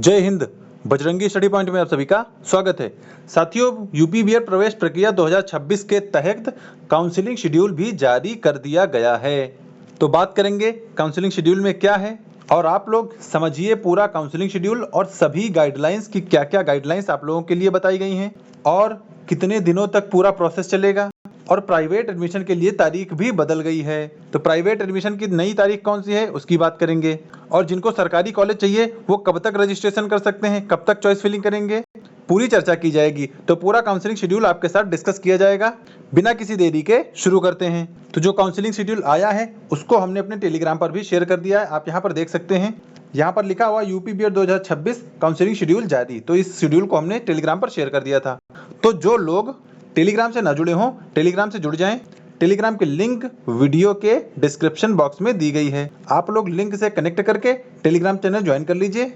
जय Hind. Bajrangi study point में आप सभी का स्वागत है। साथियों, यूपी बीएड प्रवेश प्रक्रिया 2026 के तहत काउंसलिंग शेड्यूल भी जारी कर दिया गया है। तो बात करेंगे काउंसलिंग शेड्यूल में क्या है, और आप लोग समझिए पूरा काउंसलिंग शेड्यूल और सभी गाइडलाइंस की क्या क्या गाइडलाइंस आप लोगों के लिए बताई गई हैं और कितने दिनों तक पूरा प्रोसेस चलेगा। और प्राइवेट एडमिशन के लिए तारीख भी बदल गई है। तो प्राइवेट एडमिशन की नई तारीख कौन सी है उसकी बात करेंगे। और जिनको सरकारी कॉलेज चाहिए वो कब तक रजिस्ट्रेशन कर सकते हैं, कब तक चॉइस फिलिंग करेंगे, पूरी चर्चा की जाएगी। तो पूरा काउंसलिंग शेड्यूल आपके साथ डिस्कस किया जाएगा। बिना किसी देरी के शुरू करते हैं। तो जो काउंसलिंग शेड्यूल आया है उसको हमने अपने टेलीग्राम पर भी शेयर कर दिया है। आप यहाँ पर देख सकते हैं, यहाँ पर लिखा हुआ यूपी बीएड 2026 काउंसलिंग शेड्यूल जारी। तो इस शेड्यूल को हमने टेलीग्राम पर शेयर कर दिया था। तो जो लोग टेलीग्राम से ना जुड़े हों, टेलीग्राम से जुड़ जाएं। टेलीग्राम की लिंक वीडियो के डिस्क्रिप्शन बॉक्स में दी गई है। आप लोग लिंक से कनेक्ट करके टेलीग्राम चैनल ज्वाइन कर लीजिए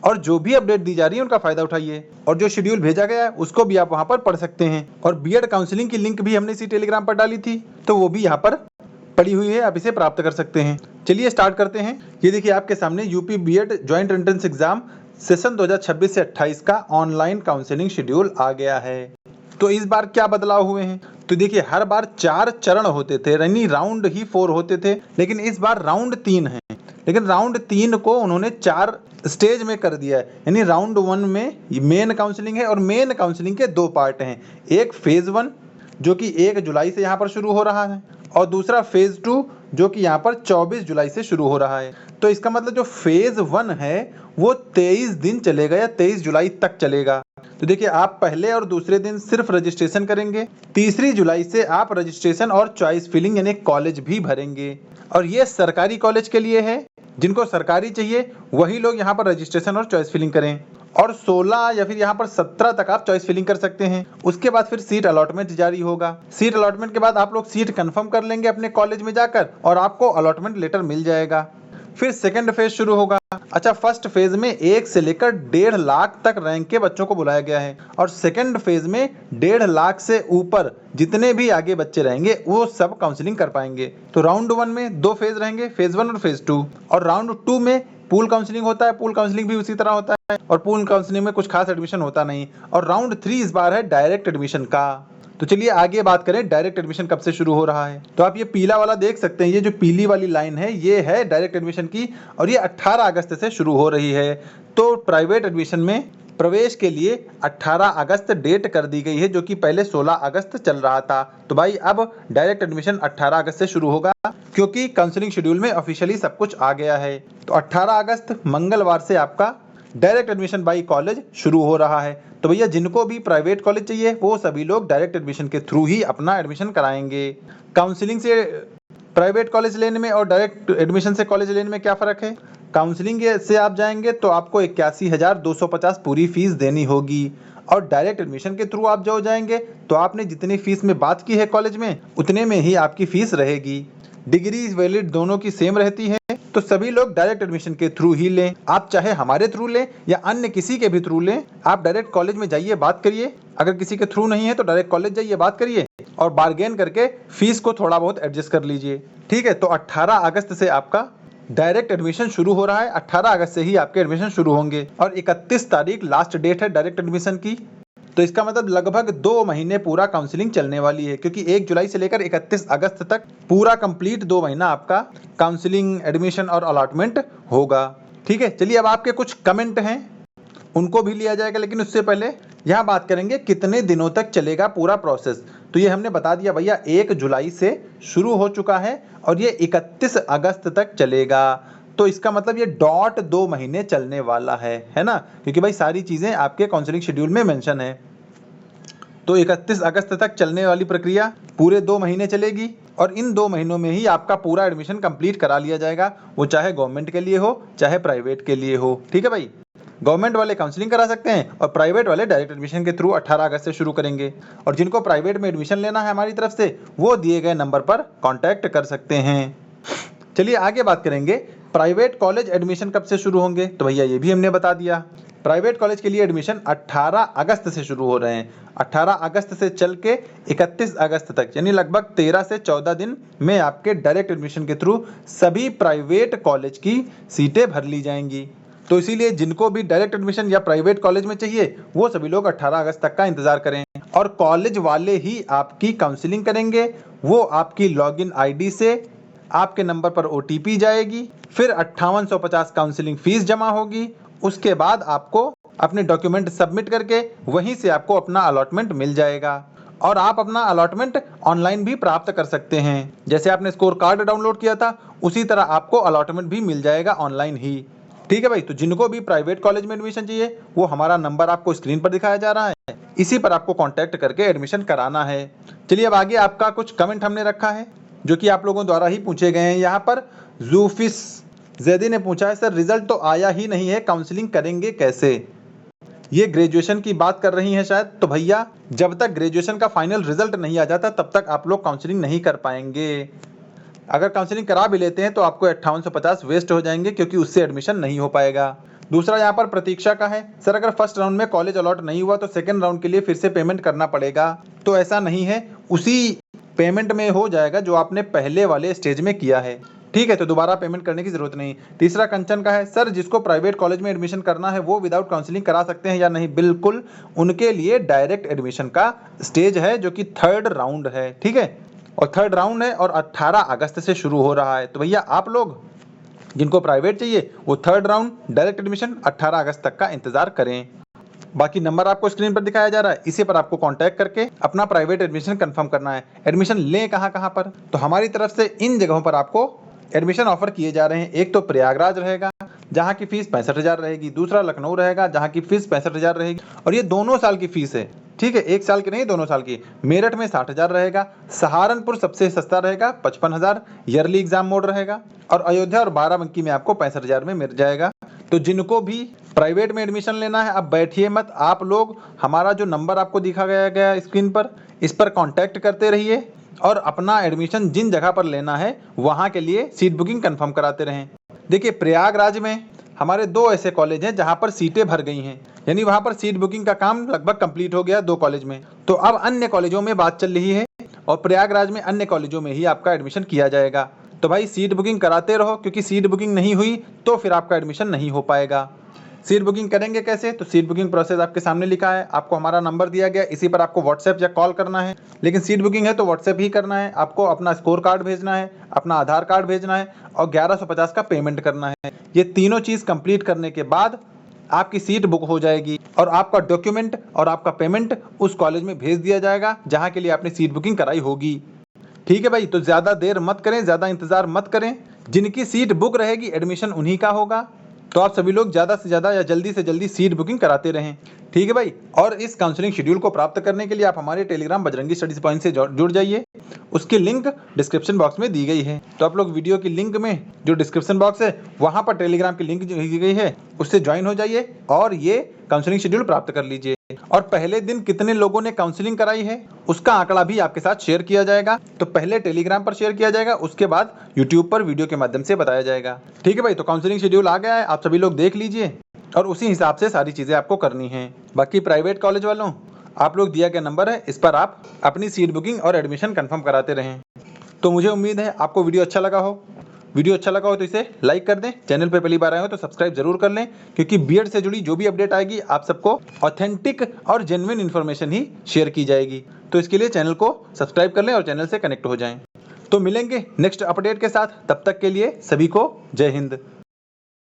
और जो भी अपडेट दी जा रही है उनका फायदा उठाइए। और जो शेड्यूल भेजा गया है उसको भी आप वहां पर पढ़ सकते हैं। और बीएड काउंसलिंग की लिंक भी हमने इसी टेलीग्राम पर डाली थी, तो वो भी यहाँ पर पड़ी हुई है, आप इसे प्राप्त कर सकते हैं। चलिए स्टार्ट करते हैं। ये देखिए आपके सामने UP BEd joint entrance exam session 2026 से 28 का ऑनलाइन काउंसलिंग शेड्यूल आ गया है। तो इस बार क्या बदलाव हुए हैं, तो देखिए हर बार 4 चरण होते थे, यानी राउंड ही 4 होते थे, लेकिन इस बार राउंड 3 है। लेकिन राउंड 3 को उन्होंने 4 स्टेज में कर दिया है। यानी राउंड 1 में मेन काउंसलिंग है और मेन काउंसलिंग के 2 पार्ट हैं। एक फेज 1 जो कि 1 जुलाई से यहाँ पर शुरू हो रहा है, और दूसरा फेज 2 जो कि यहाँ पर 24 जुलाई से शुरू हो रहा है। तो इसका मतलब जो फेज 1 है वो 23 दिन चलेगा या 23 जुलाई तक चलेगा। तो देखिए आप पहले और दूसरे दिन सिर्फ रजिस्ट्रेशन करेंगे, तीसरी जुलाई से आप रजिस्ट्रेशन और चॉइस फिलिंग यानी कॉलेज भी भरेंगे। और ये सरकारी कॉलेज के लिए है, जिनको सरकारी चाहिए वही लोग यहाँ पर रजिस्ट्रेशन और चॉइस फिलिंग करें। और 16 या फिर यहाँ पर 17 तक आप चॉइस फिलिंग कर सकते हैं। उसके बाद फिर सीट अलॉटमेंट जारी होगा। सीट अलॉटमेंट के बाद आप लोग सीट कंफर्म कर लेंगे अपने कॉलेज में जाकर और आपको अलॉटमेंट लेटर मिल जाएगा। फिर सेकंड फेज शुरू होगा। अच्छा, फर्स्ट फेज में 1 से लेकर 1.5 लाख तक रैंक के बच्चों को बुलाया गया है, और सेकंड फेज में 1.5 लाख से ऊपर जितने भी आगे बच्चे रहेंगे वो सब काउंसलिंग कर पाएंगे। तो राउंड 1 में 2 फेज रहेंगे, फेज 1 और फेज 2। और राउंड 2 में पूल काउंसलिंग होता है, पूल काउंसलिंग भी उसी तरह होता है, और पूल काउंसलिंग में कुछ खास एडमिशन होता नहीं। और राउंड 3 इस बार है डायरेक्ट एडमिशन का। तो चलिए आगे बात करें डायरेक्ट एडमिशन कब से शुरू हो रहा है। तो आप ये पीला वाला देख सकते हैं, ये जो पीली वाली लाइन है ये है डायरेक्ट एडमिशन की, और ये 18 अगस्त से शुरू हो रही है। तो प्राइवेट एडमिशन में प्रवेश के लिए 18 अगस्त डेट कर दी गई है, जो कि पहले 16 अगस्त चल रहा था। तो भाई अब डायरेक्ट एडमिशन 18 अगस्त से शुरू होगा, क्योंकि काउंसलिंग शेड्यूल में ऑफिशियली सब कुछ आ गया है। तो 18 अगस्त मंगलवार से आपका डायरेक्ट एडमिशन बाई कॉलेज शुरू हो रहा है। तो भैया जिनको भी प्राइवेट कॉलेज चाहिए वो सभी लोग डायरेक्ट एडमिशन के थ्रू ही अपना एडमिशन कराएंगे। काउंसलिंग से प्राइवेट कॉलेज लेने में और डायरेक्ट एडमिशन से कॉलेज लेने में क्या फ़र्क है। काउंसलिंग से आप जाएंगे तो आपको 81,250 पूरी फीस देनी होगी, और डायरेक्ट एडमिशन के थ्रू आप जो जाएंगे तो आपने जितनी फीस में बात की है कॉलेज में उतने में ही आपकी फीस रहेगी। डिग्री वैलिड दोनों की सेम रहती है। तो सभी लोग डायरेक्ट एडमिशन के थ्रू ही लें। आप चाहे हमारे थ्रू लें या अन्य किसी के भी थ्रू लें, आप डायरेक्ट कॉलेज में जाइए, बात करिए। अगर किसी के थ्रू नहीं है तो डायरेक्ट कॉलेज जाइए, बात करिए और बार्गेन करके फीस को थोड़ा बहुत एडजस्ट कर लीजिए। ठीक है, तो 18 अगस्त से आपका डायरेक्ट एडमिशन शुरू हो रहा है। 18 अगस्त से ही आपके एडमिशन शुरू होंगे, और 31 तारीख लास्ट डेट है डायरेक्ट एडमिशन की। तो इसका मतलब लगभग 2 महीने पूरा काउंसलिंग चलने वाली है, क्योंकि 1 जुलाई से लेकर 31 अगस्त तक पूरा कंप्लीट 2 महीना आपका काउंसलिंग, एडमिशन और अलॉटमेंट होगा। ठीक है, चलिए अब आपके कुछ कमेंट हैं उनको भी लिया जाएगा, लेकिन उससे पहले यहाँ बात करेंगे कितने दिनों तक चलेगा पूरा प्रोसेस। तो ये हमने बता दिया भैया, 1 जुलाई से शुरू हो चुका है और ये 31 अगस्त तक चलेगा। तो इसका मतलब ये डॉट 2 महीने चलने वाला है ना, क्योंकि भाई सारी चीज़ें आपके काउंसलिंग शेड्यूल में मेंशन है। तो 31 अगस्त तक चलने वाली प्रक्रिया पूरे 2 महीने चलेगी, और इन 2 महीनों में ही आपका पूरा एडमिशन कंप्लीट करा लिया जाएगा, वो चाहे गवर्नमेंट के लिए हो चाहे प्राइवेट के लिए हो। ठीक है भाई, गवर्नमेंट वाले काउंसलिंग करा सकते हैं और प्राइवेट वाले डायरेक्ट एडमिशन के थ्रू 18 अगस्त से शुरू करेंगे। और जिनको प्राइवेट में एडमिशन लेना है हमारी तरफ से, वो दिए गए नंबर पर कॉन्टैक्ट कर सकते हैं। चलिए आगे बात करेंगे प्राइवेट कॉलेज एडमिशन कब से शुरू होंगे। तो भैया ये भी हमने बता दिया, प्राइवेट कॉलेज के लिए एडमिशन 18 अगस्त से शुरू हो रहे हैं। 18 अगस्त से चल के 31 अगस्त तक, यानी लगभग 13 से 14 दिन में आपके डायरेक्ट एडमिशन के थ्रू सभी प्राइवेट कॉलेज की सीटें भर ली जाएंगी। तो इसीलिए जिनको भी डायरेक्ट एडमिशन या प्राइवेट कॉलेज में चाहिए वो सभी लोग 18 अगस्त तक का इंतजार करें। और कॉलेज वाले ही आपकी काउंसलिंग करेंगे। वो आपकी लॉगिन आईडी से आपके नंबर पर ओटीपी जाएगी, फिर 5850 काउंसलिंग फीस जमा होगी। उसके बाद आपको अपने डॉक्यूमेंट सबमिट करके वहीं से आपको अपना अलॉटमेंट मिल जाएगा। और आप अपना अलॉटमेंट ऑनलाइन भी प्राप्त कर सकते हैं। जैसे आपने स्कोर कार्ड डाउनलोड किया था उसी तरह आपको अलॉटमेंट भी मिल जाएगा ऑनलाइन ही। ठीक है भाई, तो जिनको भी प्राइवेट कॉलेज में एडमिशन चाहिए वो हमारा नंबर आपको स्क्रीन पर दिखाया जा रहा है, इसी पर आपको कांटेक्ट करके एडमिशन कराना है। चलिए अब आगे आपका कुछ कमेंट हमने रखा है जो कि आप लोगों द्वारा ही पूछे गए हैं। यहाँ पर जूफिस जैदी ने पूछा है, सर रिजल्ट तो आया ही नहीं है, काउंसलिंग करेंगे कैसे? ये ग्रेजुएशन की बात कर रही हैं शायद। तो भैया जब तक ग्रेजुएशन का फाइनल रिजल्ट नहीं आ जाता तब तक आप लोग काउंसलिंग नहीं कर पाएंगे। अगर काउंसलिंग करा भी लेते हैं तो आपको 5850 वेस्ट हो जाएंगे क्योंकि उससे एडमिशन नहीं हो पाएगा। दूसरा यहाँ पर प्रतीक्षा का है, सर अगर फर्स्ट राउंड में कॉलेज अलॉट नहीं हुआ तो सेकंड राउंड के लिए फिर से पेमेंट करना पड़ेगा। तो ऐसा नहीं है, उसी पेमेंट में हो जाएगा जो आपने पहले वाले स्टेज में किया है। ठीक है, तो दोबारा पेमेंट करने की जरूरत नहीं। तीसरा कंचन का है, सर जिसको प्राइवेट कॉलेज में एडमिशन करना है वो विदाउट काउंसलिंग करा सकते हैं या नहीं? बिल्कुल, उनके लिए डायरेक्ट एडमिशन का स्टेज है जो कि थर्ड राउंड है। ठीक है, और थर्ड राउंड है और 18 अगस्त से शुरू हो रहा है। तो भैया आप लोग जिनको प्राइवेट चाहिए वो थर्ड राउंड डायरेक्ट एडमिशन 18 अगस्त तक का इंतजार करें। बाकी नंबर आपको स्क्रीन पर दिखाया जा रहा है, इसी पर आपको कांटेक्ट करके अपना प्राइवेट एडमिशन कंफर्म करना है। एडमिशन लें कहाँ पर? तो हमारी तरफ से इन जगहों पर आपको एडमिशन ऑफर किए जा रहे हैं। एक तो प्रयागराज रहेगा जहाँ की फीस 65,000 रहेगी, दूसरा लखनऊ रहेगा जहाँ की फीस 65,000 रहेगी और ये दोनों साल की फीस है। ठीक है, एक साल की नहीं, दोनों साल की। मेरठ में 60,000 रहेगा, सहारनपुर सबसे सस्ता रहेगा 55,000, ईयरली एग्जाम मोड रहेगा, और अयोध्या और बाराबंकी में आपको 65,000 में मिल जाएगा। तो जिनको भी प्राइवेट में एडमिशन लेना है अब बैठिए मत, आप लोग हमारा जो नंबर आपको दिखा गया स्क्रीन पर, इस पर कॉन्टैक्ट करते रहिए और अपना एडमिशन जिन जगह पर लेना है वहाँ के लिए सीट बुकिंग कंफर्म कराते रहें। देखिए प्रयागराज में हमारे 2 ऐसे कॉलेज हैं जहाँ पर सीटें भर गई हैं, यानी वहाँ पर सीट बुकिंग का काम लगभग कंप्लीट हो गया 2 कॉलेज में। तो अब अन्य कॉलेजों में बात चल रही है और प्रयागराज में अन्य कॉलेजों में ही आपका एडमिशन किया जाएगा। तो भाई सीट बुकिंग कराते रहो, क्योंकि सीट बुकिंग नहीं हुई तो फिर आपका एडमिशन नहीं हो पाएगा। सीट बुकिंग करेंगे कैसे? तो सीट बुकिंग प्रोसेस आपके सामने लिखा है, आपको हमारा नंबर दिया गया, इसी पर आपको व्हाट्सएप या कॉल करना है। लेकिन सीट बुकिंग है तो व्हाट्सएप ही करना है। आपको अपना स्कोर कार्ड भेजना है, अपना आधार कार्ड भेजना है और 1150 का पेमेंट करना है। ये तीनों चीज़ कंप्लीट करने के बाद आपकी सीट बुक हो जाएगी और आपका डॉक्यूमेंट और आपका पेमेंट उस कॉलेज में भेज दिया जाएगा जहाँ के लिए आपने सीट बुकिंग कराई होगी। ठीक है भाई, तो ज़्यादा देर मत करें, ज़्यादा इंतज़ार मत करें। जिनकी सीट बुक रहेगी एडमिशन उन्हीं का होगा। तो आप सभी लोग ज़्यादा से ज़्यादा या जल्दी से जल्दी सीट बुकिंग कराते रहें। ठीक है भाई, और इस काउंसलिंग शेड्यूल को प्राप्त करने के लिए आप हमारे टेलीग्राम बजरंगी स्टडीज पॉइंट से जुड़ जाइए। उसकी लिंक डिस्क्रिप्शन बॉक्स में दी गई है। तो आप लोग वीडियो की लिंक में जो डिस्क्रिप्शन बॉक्स है वहाँ पर टेलीग्राम की लिंक जो दी गई है उससे ज्वाइन हो जाइए और ये काउंसलिंग शेड्यूल प्राप्त कर लीजिए। और पहले दिन कितने लोगों ने काउंसलिंग कराई है उसका आंकड़ा भी आपके साथ शेयर किया जाएगा। तो पहले टेलीग्राम पर शेयर किया जाएगा, उसके बाद यूट्यूब पर वीडियो के माध्यम से बताया जाएगा। ठीक है भाई, तो काउंसलिंग शेड्यूल आ गया है, आप सभी लोग देख लीजिए और उसी हिसाब से सारी चीज़ें आपको करनी है। बाकी प्राइवेट कॉलेज वालों, आप लोग दिया गया नंबर है, इस पर आप अपनी सीट बुकिंग और एडमिशन कंफर्म कराते रहें। तो मुझे उम्मीद है आपको वीडियो अच्छा लगा हो। वीडियो अच्छा लगा हो तो इसे लाइक कर दें, चैनल पर पहली बार आए हो तो सब्सक्राइब जरूर कर लें, क्योंकि बीएड से जुड़ी जो भी अपडेट आएगी आप सबको ऑथेंटिक और जेन्युइन इन्फॉर्मेशन ही शेयर की जाएगी। तो इसके लिए चैनल को सब्सक्राइब कर लें और चैनल से कनेक्ट हो जाएं। तो मिलेंगे नेक्स्ट अपडेट के साथ, तब तक के लिए सभी को जय हिंद।